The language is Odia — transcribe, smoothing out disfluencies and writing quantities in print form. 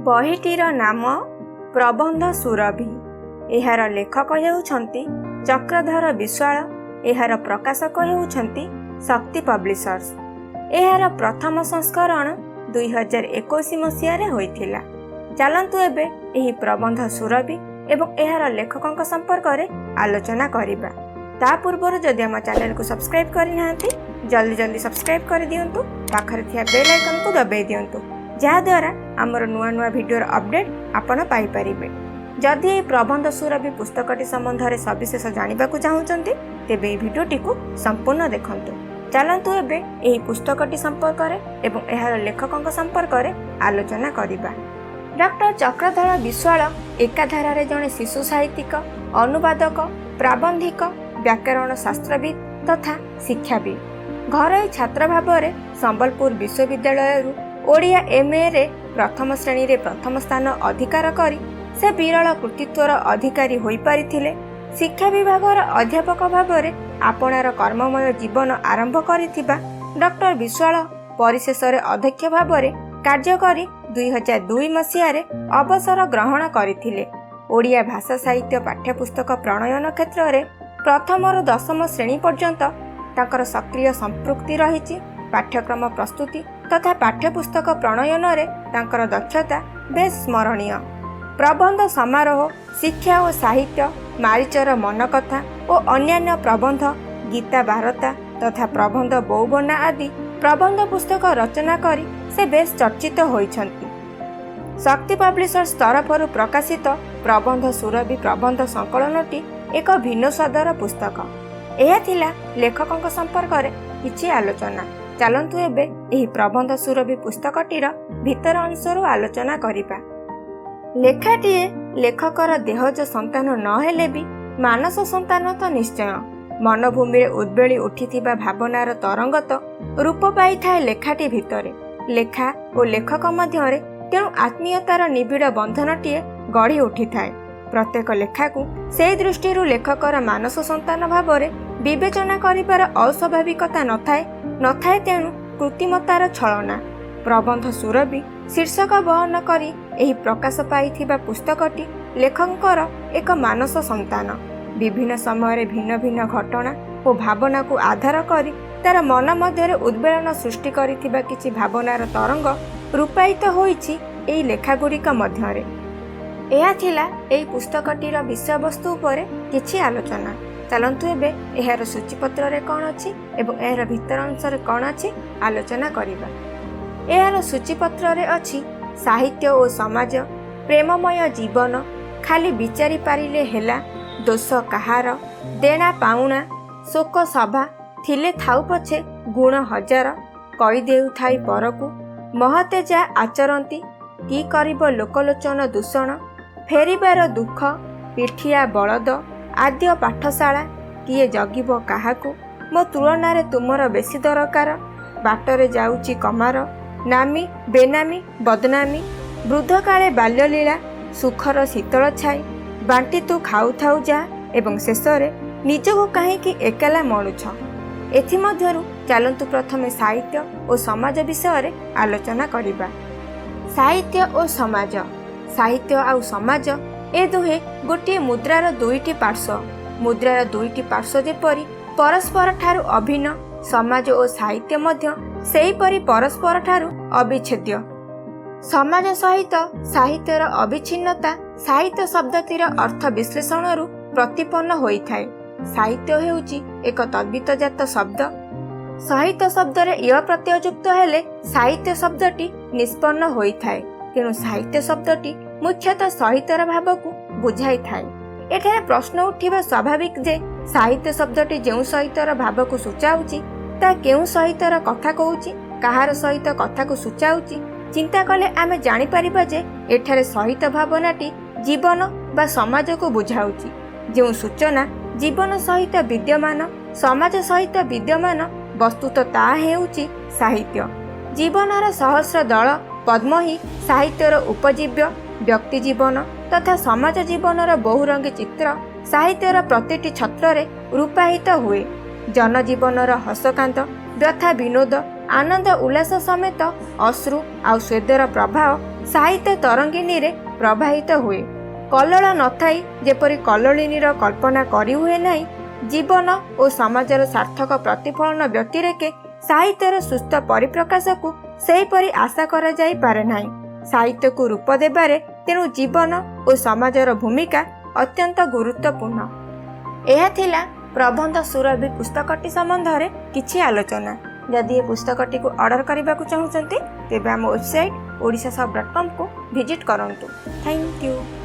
ବହିଟିର ନାମ ପ୍ରବନ୍ଧ ସୁରଭି। ଏହାର ଲେଖକ ହେଉଛନ୍ତି ଚକ୍ରଧର ବିଶ୍ୱାଳ। ଏହାର ପ୍ରକାଶକ ହେଉଛନ୍ତି ଶକ୍ତି ପବ୍ଲିସର୍ସ। ଏହାର ପ୍ରଥମ ସଂସ୍କରଣ 2021 ମସିହାରେ ହୋଇଥିଲା। ଚାଲନ୍ତୁ ଏବେ ଏହି ପ୍ରବନ୍ଧ ସୁରଭି ଏବଂ ଏହାର ଲେଖକଙ୍କ ସମ୍ପର୍କରେ ଆଲୋଚନା କରିବା। ତା ପୂର୍ବରୁ ଯଦି ଆମ ଚ୍ୟାନେଲକୁ ସବସ୍କ୍ରାଇବ୍ କରିନାହାନ୍ତି ଜଲ୍ଦି ସବସ୍କ୍ରାଇବ୍ କରିଦିଅନ୍ତୁ। ପାଖରେ ଥିବା ବେଲ୍ ଆଇକନ୍କୁ ଦବାଇ ଦିଅନ୍ତୁ, ଯାହାଦ୍ୱାରା ଆମର ନୂଆ ନୂଆ ଭିଡ଼ିଓର ଅପଡ଼େଟ୍ ଆପଣ ପାଇପାରିବେ। ଯଦି ଏହି ପ୍ରବନ୍ଧ ସୁରଭି ପୁସ୍ତକଟି ସମ୍ବନ୍ଧରେ ସବିଶେଷ ଜାଣିବାକୁ ଚାହୁଁଛନ୍ତି ତେବେ ଏହି ଭିଡ଼ିଓଟିକୁ ସମ୍ପୂର୍ଣ୍ଣ ଦେଖନ୍ତୁ। ଚାଲନ୍ତୁ ଏବେ ଏହି ପୁସ୍ତକଟି ସମ୍ପର୍କରେ ଏବଂ ଏହାର ଲେଖକଙ୍କ ସମ୍ପର୍କରେ ଆଲୋଚନା କରିବା। ଡକ୍ଟର ଚକ୍ରଧର ବିଶ୍ୱାଳ ଏକାଧାରାରେ ଜଣେ ଶିଶୁ ସାହିତ୍ୟିକ, ଅନୁବାଦକ, ପ୍ରାବନ୍ଧିକ, ବ୍ୟାକରଣ ଶାସ୍ତ୍ରବିତ୍ ତଥା ଶିକ୍ଷାବିତ୍। ଘରୋଇ ଛାତ୍ର ଭାବରେ ସମ୍ବଲପୁର ବିଶ୍ୱବିଦ୍ୟାଳୟରୁ ଓଡ଼ିଆ MAରେ ପ୍ରଥମ ଶ୍ରେଣୀରେ ପ୍ରଥମ ସ୍ଥାନ ଅଧିକାର କରି ସେ ବିରଳ କୃତିତ୍ୱର ଅଧିକାରୀ ହୋଇପାରିଥିଲେ। ଶିକ୍ଷା ବିଭାଗର ଅଧ୍ୟାପକ ଭାବରେ ଆପଣାର କର୍ମମୟ ଜୀବନ ଆରମ୍ଭ କରିଥିବା ଡକ୍ଟର ବିଶ୍ୱାଳ ପରିଶେଷରେ ଅଧ୍ୟକ୍ଷ ଭାବରେ କାର୍ଯ୍ୟ କରି 2002 ମସିହାରେ ଅବସର ଗ୍ରହଣ କରିଥିଲେ। ଓଡ଼ିଆ ଭାଷା ସାହିତ୍ୟ ପାଠ୍ୟପୁସ୍ତକ ପ୍ରଣୟନ କ୍ଷେତ୍ରରେ ପ୍ରଥମରୁ ଦଶମ ଶ୍ରେଣୀ ପର୍ଯ୍ୟନ୍ତ ତାଙ୍କର ସକ୍ରିୟ ସମ୍ପୃକ୍ତି ରହିଛି। ପାଠ୍ୟକ୍ରମ ପ୍ରସ୍ତୁତି ତଥା ପାଠ୍ୟପୁସ୍ତକ ପ୍ରଣୟନରେ ତାଙ୍କର ଦକ୍ଷତା ବେଶ୍ ସ୍ମରଣୀୟ। ପ୍ରବନ୍ଧ ସମାରୋହ, ଶିକ୍ଷା ଓ ସାହିତ୍ୟ, ମାରିଚର ମନକଥା ଓ ଅନ୍ୟାନ୍ୟ ପ୍ରବନ୍ଧ, ଗୀତା ବାରତା ତଥା ପ୍ରବନ୍ଧ ବୌବନା ଆଦି ପ୍ରବନ୍ଧ ପୁସ୍ତକ ରଚନା କରି ସେ ବେଶ୍ ଚର୍ଚ୍ଚିତ ହୋଇଛନ୍ତି। ଶକ୍ତି ପବ୍ଲିସର୍ସ ତରଫରୁ ପ୍ରକାଶିତ ପ୍ରବନ୍ଧ ସୁରଭି ପ୍ରବନ୍ଧ ସଂକଳନଟି ଏକ ଭିନ୍ନ ସ୍ୱାଦର ପୁସ୍ତକ। ଏହା ଥିଲା ଲେଖକଙ୍କ ସମ୍ପର୍କରେ କିଛି ଆଲୋଚନା। ଚାଲନ୍ତୁ ଏବେ ଏହି ପ୍ରବନ୍ଧ ସୁରଭି ପୁସ୍ତକଟିର ଭିତର ଅଂଶରୁ ଆଲୋଚନା କରିବା। ଲେଖାଟିଏ ଲେଖକର ଦେହଜ ସନ୍ତାନ ନ ହେଲେ ବି ମାନସ ସନ୍ତାନ ତ ନିଶ୍ଚୟ। ମନଭୂମିରେ ଉଦ୍ବେଳି ଉଠିଥିବା ଭାବନାର ତରଙ୍ଗ ତ ରୂପ ପାଇଥାଏ ଲେଖାଟି ଭିତରେ। ଲେଖା ଓ ଲେଖକ ମଧ୍ୟରେ ତେଣୁ ଆତ୍ମୀୟତାର ନିବିଡ଼ ବନ୍ଧନଟିଏ ଗଢ଼ି ଉଠିଥାଏ। ପ୍ରତ୍ୟେକ ଲେଖାକୁ ସେହି ଦୃଷ୍ଟିରୁ ଲେଖକର ମାନସ ସନ୍ତାନ ଭାବରେ ବିବେଚନା କରିବାର ଅସ୍ୱାଭାବିକତା ନଥାଏ ତେଣୁ କୃତ୍ରିମତାର ଛଳନା। ପ୍ରବନ୍ଧ ସୁରଭି ଶୀର୍ଷକ ବହନ କରି ଏହି ପ୍ରକାଶ ପାଇଥିବା ପୁସ୍ତକଟି ଲେଖକଙ୍କର ଏକ ମାନସ ସନ୍ତାନ। ବିଭିନ୍ନ ସମୟରେ ଭିନ୍ନ ଭିନ୍ନ ଘଟଣା ଓ ଭାବନାକୁ ଆଧାର କରି ତାର ମନ ମଧ୍ୟରେ ଉଦ୍ବେଳନ ସୃଷ୍ଟି କରିଥିବା କିଛି ଭାବନାର ତରଙ୍ଗ ରୂପାୟିତ ହୋଇଛି ଏହି ଲେଖାଗୁଡ଼ିକ ମଧ୍ୟରେ। ଏହା ଥିଲା ଏହି ପୁସ୍ତକଟିର ବିଷୟବସ୍ତୁ ଉପରେ କିଛି ଆଲୋଚନା। ଚାଲନ୍ତୁ ଏବେ ଏହାର ସୂଚୀପତ୍ରରେ କ'ଣ ଅଛି ଏବଂ ଏହାର ଭିତର ଅଂଶରେ କ'ଣ ଅଛି ଆଲୋଚନା କରିବା। ଏହାର ସୂଚୀପତ୍ରରେ ଅଛି ସାହିତ୍ୟ ଓ ସମାଜ, ପ୍ରେମମୟ ଜୀବନ, ଖାଲି ବିଚାରି ପାରିଲେ ହେଲା, ଦୋଷ କାହାର, ଦେଣା ପାଉଣା, ଶୋକ ସଭା, ଥିଲେ ଥାଉ ପଛେ ଗୁଣ ହଜାର, କହିଦେଉଥାଇ ପରକୁ, ମହତେ ଯା ଆଚରନ୍ତି, କି କରିବ ଲୋକଲୋଚନ ଦୂଷଣ, ଫେରିବାର ଦୁଃଖ, ପିଠିଆ ବଳଦ, ଆଦ୍ୟ ପାଠଶାଳା, କିଏ ଜଗିବ କାହାକୁ, ମୋ ତୁଳନାରେ ତୁମର ବେଶୀ ଦରକାର, ବାଟରେ ଯାଉଛି କମାର, ନାମୀ ବେନାମୀ ବଦନାମୀ, ବୃଦ୍ଧକାଳେ ବାଲ୍ୟଲୀଳା, ସୁଖର ଶୀତଳ ଛାଇ, ବାଣ୍ଟି ତୁ ଖାଉଥାଉ ଯା, ଏବଂ ଶେଷରେ ନିଜକୁ କାହିଁକି ଏକଲା ମଣୁଛ। ଏଥିମଧ୍ୟରୁ ଚାଲନ୍ତୁ ପ୍ରଥମେ ସାହିତ୍ୟ ଓ ସମାଜ ବିଷୟରେ ଆଲୋଚନା କରିବା। ସାହିତ୍ୟ ଓ ସମାଜ। ସାହିତ୍ୟ ଆଉ ସମାଜ ଏ ଦୁହେଁ ଗୋଟିଏ ମୁଦ୍ରାର ଦୁଇଟି ପାର୍ଶ୍ୱ। ମୁଦ୍ରାର ଦୁଇଟି ପାର୍ଶ୍ୱ ଯେପରି ପରସ୍ପର ଠାରୁ ଅଭିନ୍ନ, ସମାଜ ଓ ସାହିତ୍ୟ ମଧ୍ୟ ସେହିପରି ପରସ୍ପର ଠାରୁ ଅବିଚ୍ଛେଦ୍ୟ। ସମାଜ ସହିତ ସାହିତ୍ୟର ଅବିଚ୍ଛିନ୍ନତା ସାହିତ୍ୟ ଶବ୍ଦଟିର ଅର୍ଥ ବିଶ୍ଳେଷଣରୁ ପ୍ରତିପନ୍ନ ହୋଇଥାଏ। ସାହିତ୍ୟ ହେଉଛି ଏକ ତଦ୍ବିତଜାତ ଶବ୍ଦ। ସାହିତ୍ୟ ଶବ୍ଦରେ ୟ ପ୍ରତ୍ୟୟ ଯୁକ୍ତ ହେଲେ ସାହିତ୍ୟ ଶବ୍ଦଟି ନିଷ୍ପନ୍ନ ହୋଇଥାଏ। ତେଣୁ ସାହିତ୍ୟ ଶବ୍ଦଟି ମୁଖ୍ୟତଃ ସହିତର ଭାବକୁ ବୁଝାଇଥାଏ। ଏଠାରେ ପ୍ରଶ୍ନ ଉଠିବା ସ୍ୱାଭାବିକ ଯେ ସାହିତ୍ୟ ଶବ୍ଦଟି ଯେଉଁ ସହିତର ଭାବକୁ ସୂଚାଉଛି ତାହା କେଉଁ ସହିତର କଥା କହୁଛି, କାହାର ସହିତ କଥାକୁ ସୂଚାଉଛି। ଚିନ୍ତା କଲେ ଆମେ ଜାଣିପାରିବା ଯେ ଏଠାରେ ସହିତ ଭାବନାଟି ଜୀବନ ବା ସମାଜକୁ ବୁଝାଉଛି। ଯେଉଁ ସୂଚନା ଜୀବନ ସହିତ ବିଦ୍ୟମାନ, ସମାଜ ସହିତ ବିଦ୍ୟମାନ, ବସ୍ତୁତଃ ତାହା ହେଉଛି ସାହିତ୍ୟ। ଜୀବନର ସହସ୍ର ଦଳ ପଦ୍ମ ହିଁ ସାହିତ୍ୟର ଉପଜୀବ୍ୟ। ବ୍ୟକ୍ତି ଜୀବନ ତଥା ସମାଜ ଜୀବନର ବହୁରଙ୍ଗୀ ଚିତ୍ର ସାହିତ୍ୟର ପ୍ରତିଟି ଛତ୍ରରେ ରୂପାୟିତ ହୁଏ। ଜନଜୀବନର ହସକାନ୍ତ ବ୍ୟଥା ବିନୋଦ ଆନନ୍ଦ ଉଲ୍ଲାସ ସମେତ ଅଶ୍ରୁ ଆଉ ସ୍ୱେଦର ପ୍ରବାହ ସାହିତ୍ୟ ତରଙ୍ଗିନୀରେ ପ୍ରବାହିତ ହୁଏ। କଲ୍ଲୋଳ ନଥାଇ ଯେପରି କଲ୍ଲୋଳିନୀର କଳ୍ପନା କରିହୁଏ ନାହିଁ, ଜୀବନ ଓ ସମାଜର ସାର୍ଥକ ପ୍ରତିଫଳନ ବ୍ୟତିରେକେ ସାହିତ୍ୟର ସୁସ୍ଥ ପରିପ୍ରକାଶକୁ ସେହିପରି ଆଶା କରାଯାଇପାରେ ନାହିଁ। ସାହିତ୍ୟକୁ ରୂପ ଦେବାରେ ତେଣୁ ଜୀବନ ଓ ସମାଜର ଭୂମିକା ଅତ୍ୟନ୍ତ ଗୁରୁତ୍ୱପୂର୍ଣ୍ଣ। ଏହା ଥିଲା ପ୍ରବନ୍ଧ ସୁରଭି ପୁସ୍ତକଟି ସମ୍ବନ୍ଧରେ କିଛି ଆଲୋଚନା। ଯଦି ଏ ପୁସ୍ତକଟିକୁ ଅର୍ଡ଼ର କରିବାକୁ ଚାହୁଁଛନ୍ତି ତେବେ ଆମ ୱେବସାଇଟ୍ odisasub.com କୁ ଭିଜିଟ୍ କରନ୍ତୁ। Thank you.